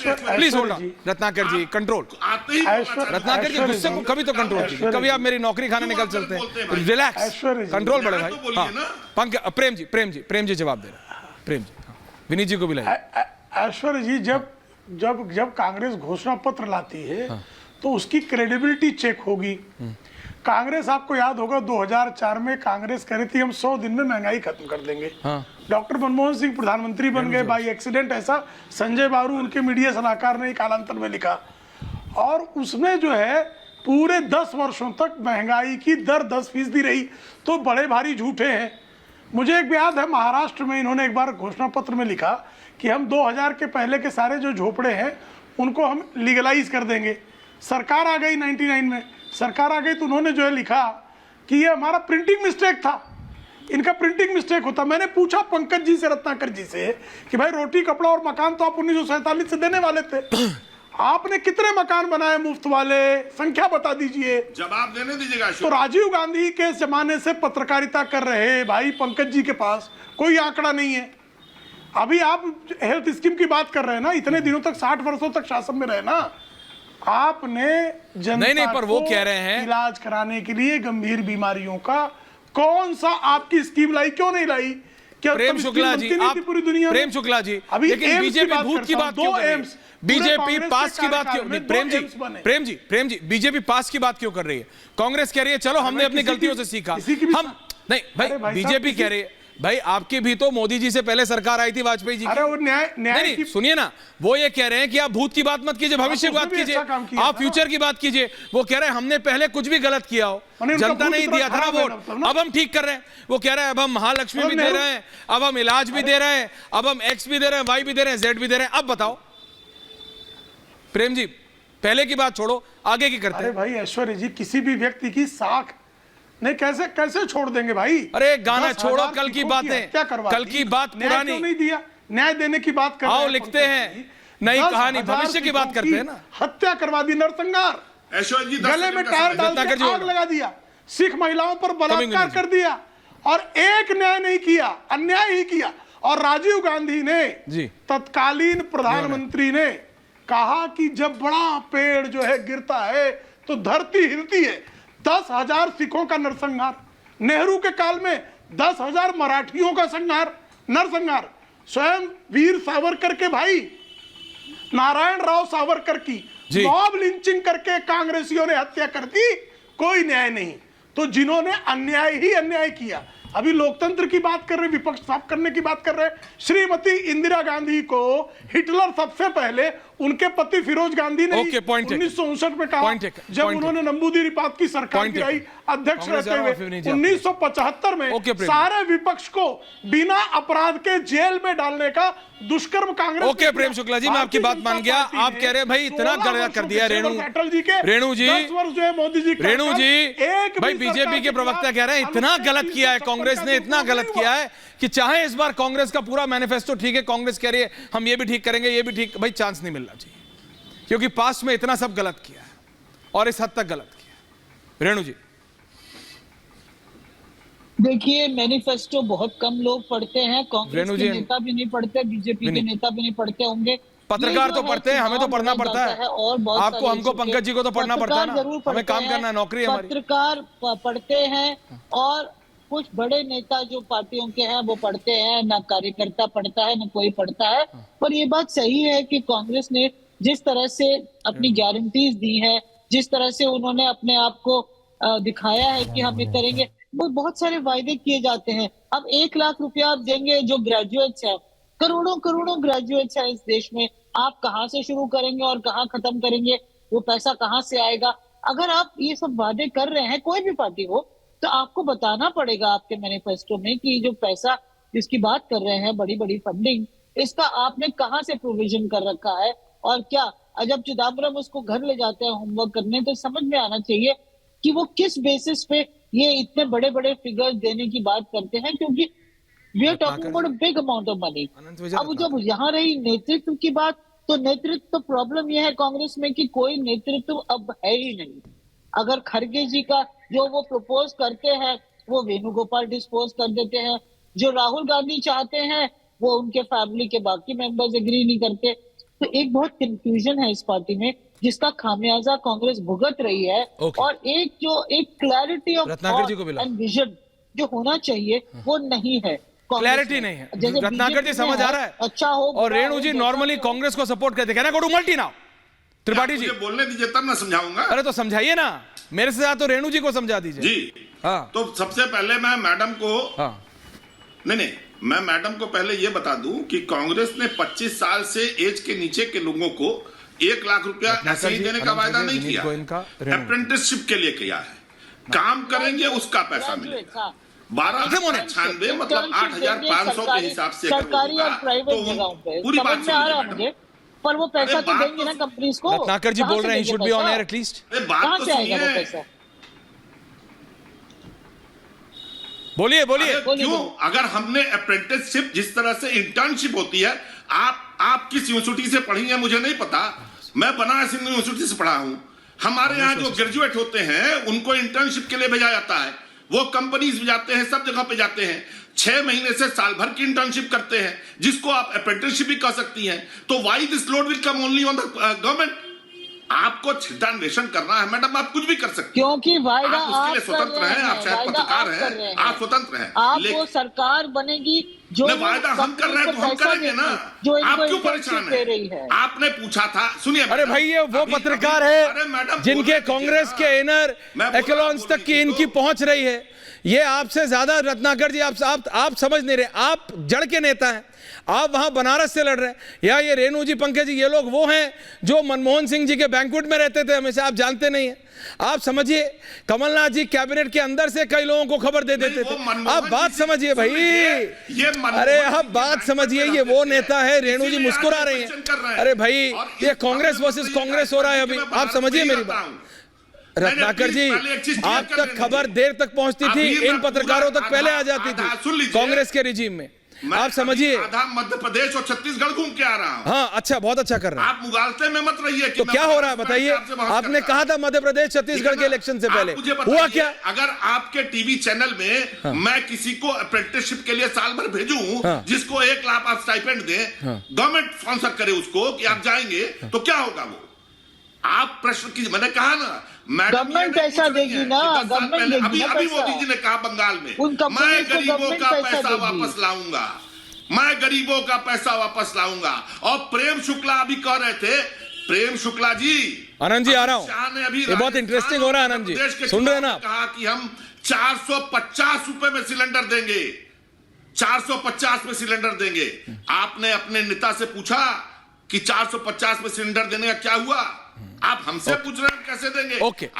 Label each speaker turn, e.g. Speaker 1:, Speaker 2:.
Speaker 1: Please hold on Ratnakar ji, control. Ratnakar ji गुस्से को कभी तो कंट्रोल कीजिए, कभी आप मेरी नौकरी खाने निकल चलते हैं। रिलैक्स, कंट्रोल बड़े भाई। हाँ प्रेम जी जवाब दे रहे हैं। प्रेम जी, विनीत जी को भी लाइए।
Speaker 2: ऐश्वर्य जी, जब कांग्रेस घोषणा पत्र लाती है तो उसकी क्रेडिबिलिटी चेक होगी। कांग्रेस, आपको याद होगा 2004 में कांग्रेस कह रही थी हम 100 दिन में महंगाई खत्म कर देंगे। डॉक्टर मनमोहन सिंह प्रधानमंत्री बन गए बाई एक्सीडेंट, ऐसा संजय बारू उनके मीडिया सलाहकार ने कालांतर में लिखा। और उसमें जो है पूरे 10 वर्षों तक महंगाई की दर 10% रही। तो बड़े भारी झूठे हैं। मुझे एक याद है, महाराष्ट्र में इन्होंने एक बार घोषणा पत्र में लिखा कि हम 2000 के पहले के सारे जो झोपड़े हैं उनको हम लीगलाइज कर देंगे। सरकार आ गई 99 में, सरकार आ गई तो उन्होंने जो है लिखा कि ये हमारा प्रिंटिंग मिस्टेक था, इनका प्रिंटिंग मिस्टेक होता। मैंने पूछा पंकज जी से, रत्नाकर जी से, कि भाई रोटी कपड़ा और मकान तो आप 1947 से देने वाले थे, आपने कितने मकान बनाए मुफ्त वाले, संख्या बता दीजिए,
Speaker 3: जवाब देने दीजिएगा।
Speaker 2: तो राजीव गांधी के जमाने से पत्रकारिता कर रहे भाई पंकज जी के पास कोई आंकड़ा नहीं है। अभी आप हेल्थ स्कीम की बात कर रहे हैं ना, इतने दिनों तक 60 वर्षों तक शासन में रहे ना, आपने जनता
Speaker 1: नहीं पर वो कह रहे हैं
Speaker 2: इलाज कराने के लिए गंभीर बीमारियों का कौन सा आपकी स्कीम लाई, क्यों नहीं लाई? क्या
Speaker 1: प्रेम शुक्ला जी, आप
Speaker 2: पूरी दुनिया
Speaker 1: प्रेम शुक्ला जी,
Speaker 2: अभी
Speaker 1: लेकिन बीजेपी भूत की बात क्यों कर रही है? बीजेपी पास की बात क्यों? प्रेम जी बीजेपी पास की बात क्यों कर रही है? कांग्रेस कह रही है चलो हमने अपनी गलतियों से सीखा। हम नहीं भाई, बीजेपी कह रही है भाई आपकी भी तो मोदी जी से पहले सरकार आई थी वाजपेयी जी की।
Speaker 2: अरे वो न्याय
Speaker 1: नहीं सुनिए ना, वो ये कह रहे हैं कि आप भूत की बात मत कीजिए, भविष्य की बात कीजिए, आप फ्यूचर की बात कीजिए। वो कह रहे हैं हमने पहले कुछ भी गलत किया हो, जनता नहीं दिया था ना वोट, अब हम ठीक कर रहे हैं। वो कह रहे हैं अब हम महालक्ष्मी भी दे रहे हैं, अब हम इलाज भी दे रहे हैं, अब हम एक्स भी दे रहे हैं, वाई भी दे रहे हैं, जेड भी दे रहे हैं। अब बताओ प्रेम जी, पहले की बात छोड़ो, आगे की करते हैं।
Speaker 2: भाई ऐश्वर्य जी, किसी भी व्यक्ति की साख नहीं कैसे छोड़ देंगे भाई?
Speaker 1: अरे गाना छोड़ो, कल की बातें,
Speaker 2: क्या करवा,
Speaker 1: कल की बात पुरानी
Speaker 2: नहीं दिया, न्याय देने की बात कर
Speaker 1: आओ लिखते हैं, नई कहानी भविष्य की बात करते हैं ना।
Speaker 2: हत्या करवा दी, नरसंहार, गले में टायर डाल के आग लगा दिया, सिख महिलाओं पर बलात्कार कर दिया और एक न्याय नहीं किया, अन्याय ही किया। और राजीव गांधी ने, तत्कालीन प्रधानमंत्री ने कहा कि जब बड़ा पेड़ जो है गिरता है तो धरती हिलती है। 10,000 सिखों का नरसंहार, नेहरू के काल में 10,000 मराठियों का नरसंहार, स्वयं वीर सावरकर के भाई नारायण राव सावरकर की मॉब लिंचिंग करके कांग्रेसियों ने हत्या कर दी, कोई न्याय नहीं। तो जिन्होंने अन्याय ही अन्याय किया, अभी लोकतंत्र की बात कर रहे, विपक्ष साफ करने की बात कर रहे। श्रीमती इंदिरा गांधी को हिटलर सबसे पहले उनके पति फिरोज गांधी ने 1959 में कहा, जब उन्होंने नंबूदिरीपाद की सरकार गिराई अध्यक्ष रहते हुए 1975 में, सारे विपक्ष को बिना अपराध के जेल में डालने का दुष्कर्म कांग्रेस।
Speaker 1: ओके प्रेम शुक्ला जी, मैं आपकी बात मान गया। आप कह रहे हैं भाई इतना गलत कर दिया रेणु जी,
Speaker 2: 10 वर्ष जो है मोदी जी,
Speaker 1: रेणु जी भाई बीजेपी के प्रवक्ता कह रहे हैं इतना गलत किया है कांग्रेस ने, इतना गलत किया है कि चाहे इस बार कांग्रेस का पूरा मैनिफेस्टो ठीक है, कांग्रेस कह रही है हम ये भी ठीक करेंगे, ये भी ठीक, भाई चांस नहीं मिलना चाहिए क्योंकि पास्ट में इतना सब गलत किया है और इस हद तक गलत किया। रेणु जी
Speaker 4: देखिए, मैनिफेस्टो बहुत कम लोग पढ़ते हैं, कांग्रेस के नेता भी नहीं पढ़ते, बीजेपी के नेता भी नहीं पढ़ते होंगे,
Speaker 1: पत्रकार तो पढ़ते हैं, हमें तो पढ़ना पड़ता है, और आपको हमको पंकज जी को तो पढ़ना पड़ता है ना, हमें काम करना है, नौकरी हमारी।
Speaker 4: पत्रकार पढ़ते हैं और कुछ बड़े नेता जो पार्टियों के हैं वो पढ़ते हैं, ना कार्यकर्ता पढ़ता है, ना कोई पढ़ता है। पर ये बात सही है कि कांग्रेस ने जिस तरह से अपनी गारंटीज दी है, जिस तरह से उन्होंने अपने आप को दिखाया है कि हम ये करेंगे, वो बहुत सारे वायदे किए जाते हैं। अब 1 लाख रुपया आप देंगे जो ग्रेजुएट्स हैं, करोड़ों ग्रेजुएट्स हैं इस देश में, आप कहाँ से शुरू करेंगे और कहाँ खत्म करेंगे, वो पैसा कहाँ से आएगा? अगर आप ये सब वादे कर रहे हैं, कोई भी पार्टी हो, तो आपको बताना पड़ेगा आपके मैनिफेस्टो में कि जो पैसा जिसकी बात कर रहे हैं, बड़ी बड़ी फंडिंग, इसका आपने कहाँ से प्रोविजन कर रखा है और क्या। जब चिदम्बरम उसको घर ले जाते हैं होमवर्क करने, तो समझ में आना चाहिए कि वो किस बेसिस पे ये इतने बड़े बड़े फिगर्स देने की बात करते हैं, क्योंकि we are talking about a big amount of money. अब जब यहाँ रही नेतृत्व की बात, तो नेतृत्व तो प्रॉब्लम यह है कांग्रेस में कि कोई नेतृत्व अब है ही नहीं। अगर खड़गे जी का जो वो प्रपोज करते हैं वो वेणुगोपाल डिस्पोज कर देते हैं, जो राहुल गांधी चाहते हैं वो उनके फैमिली के बाकी मेंबर्स एग्री नहीं करते। तो एक बहुत कंफ्यूजन है इस पार्टी में, जिसका खामियाजा कांग्रेस भुगत रही है। और एक क्लैरिटी ऑफ एंड विजन जो होना चाहिए वो नहीं है,
Speaker 1: क्लैरिटी नहीं है। रत्नाकर जी समझ आ रहा है,
Speaker 4: अच्छा हो।
Speaker 1: और रेणु जी नॉर्मली कांग्रेस को सपोर्ट करते, कहना go to multi now. Tripathi ji
Speaker 3: बोलने दीजिए तब मैं समझाऊंगा।
Speaker 1: अरे तो समझाइए ना, मेरे से ज्यादा तो रेणु जी को समझा दीजिए
Speaker 3: जी।
Speaker 1: हाँ,
Speaker 3: तो सबसे पहले मैं मैडम को नहीं, मैं मैडम को पहले ये बता दूं कि कांग्रेस ने 25 साल से एज के नीचे के लोगों को 1 लाख रुपया ऐसे ही देने का वायदा नहीं किया, अप्रेंटिसशिप के लिए किया है। काम करेंगे उसका पैसा मिलेगा। 1296 मतलब 8,500 के हिसाब से
Speaker 4: सरकारी और प्राइवेट जगहों पे
Speaker 3: पूरी बात
Speaker 4: आ रहा है मुझे, पर वो पैसा तो देंगे ना कंपनीज को।
Speaker 1: रत्नाकर जी बोल रहे हैं should be on air at least.
Speaker 3: बात तो सुनिए,
Speaker 1: बोलिए
Speaker 3: क्यों? अगर हमने अप्रेंटिसशिप, जिस तरह से इंटर्नशिप होती है, आप किस यूनिवर्सिटी से पढ़ी है मुझे नहीं पता, मैं बनारस हिंदू यूनिवर्सिटी से पढ़ा हूं। हमारे यहाँ जो ग्रेजुएट होते हैं उनको इंटर्नशिप के लिए भेजा जाता है, वो कंपनीज में जाते हैं, सब जगह पे जाते हैं, 6 महीने से साल भर की इंटर्नशिप करते हैं, जिसको आप अप्रेंटिसशिप भी कह सकती हैं। तो why this load will come only on the government? आपको छिटान्वेषण करना है मैडम, आप कुछ भी कर सकते हैं,
Speaker 4: क्योंकि वायदा
Speaker 3: आप उसके लिए स्वतंत्र हैं, आप शायद पत्रकार हैं, आप स्वतंत्र हैं।
Speaker 4: आप वो सरकार बनेगी जो
Speaker 3: वायदा हम कर रहे हैं तो हम करेंगे ना, आप क्यों परेशान हैं? आपने पूछा था, सुनिए।
Speaker 1: अरे भाई ये वो पत्रकार है जिनके कांग्रेस के इनर एकेलॉन्स तक की इनकी पहुंच रही है। ये आपसे ज्यादा रत्नाकर जी आप समझ नहीं रहे, आप जड़ के नेता हैं, आप वहां बनारस से लड़ रहे हैं। या ये रेणु जी, पंकज जी, ये लोग वो हैं जो मनमोहन सिंह जी के बैंक्वेट में रहते थे हमेशा, आप जानते नहीं हैं। आप समझिए, कमलनाथ जी कैबिनेट के अंदर से कई लोगों को खबर दे देते थे। आप बात समझिए भाई, अरे आप बात समझिए, ये वो नेता है। रेणु जी मुस्कुरा रही हैं। अरे भाई ये कांग्रेस वर्सेस कांग्रेस हो रहा है अभी, आप समझिए मेरी बात। रत्नाकर जी, आप तक खबर देर तक पहुंचती थी, इन पत्रकारों तक पहले आ जाती थी कांग्रेस के रिजीम में। आप समझिए,
Speaker 3: आधा मध्य प्रदेश और छत्तीसगढ़ घूम के आ रहा हूं।
Speaker 1: हाँ अच्छा, बहुत अच्छा कर रहे हैं
Speaker 3: आप। मुगालते में मत रहिए।
Speaker 1: तो क्या हो रहा है बताइए? आपने कहा था मध्य प्रदेश छत्तीसगढ़ के इलेक्शन से पहले, हुआ क्या?
Speaker 3: अगर आपके टीवी चैनल में मैं किसी को अप्रेंटिसशिप के लिए साल भर भेजूं, जिसको 1 लाख आप स्टाइपेंड दें, गवर्नमेंट स्पॉन्सर करे उसको कि आप जाएंगे, तो क्या होगा? वो आप प्रश्न की, मैंने कहा ना,
Speaker 4: गवर्नमेंट पैसा देगी ना, गवर्नमेंट देगी ना।
Speaker 3: अभी मोदी जी ने कहा बंगाल में, मैं गरीबों का पैसा वापस लाऊंगा, मैं गरीबों का पैसा वापस लाऊंगा। और प्रेम शुक्ला अभी कह रहे थे, प्रेम शुक्ला जी,
Speaker 1: आनंद जी आ रहा हूं, ये बहुत इंटरेस्टिंग हो रहा है। आनंद जी सुन रहे हैं ना?
Speaker 3: कहा कि हम 450 रुपए में सिलेंडर देंगे, 450 में सिलेंडर देंगे। आपने अपने नेता से पूछा कि 450 में सिलेंडर देने का क्या हुआ? आप हमसे पूछ रहे हैं कैसे देंगे?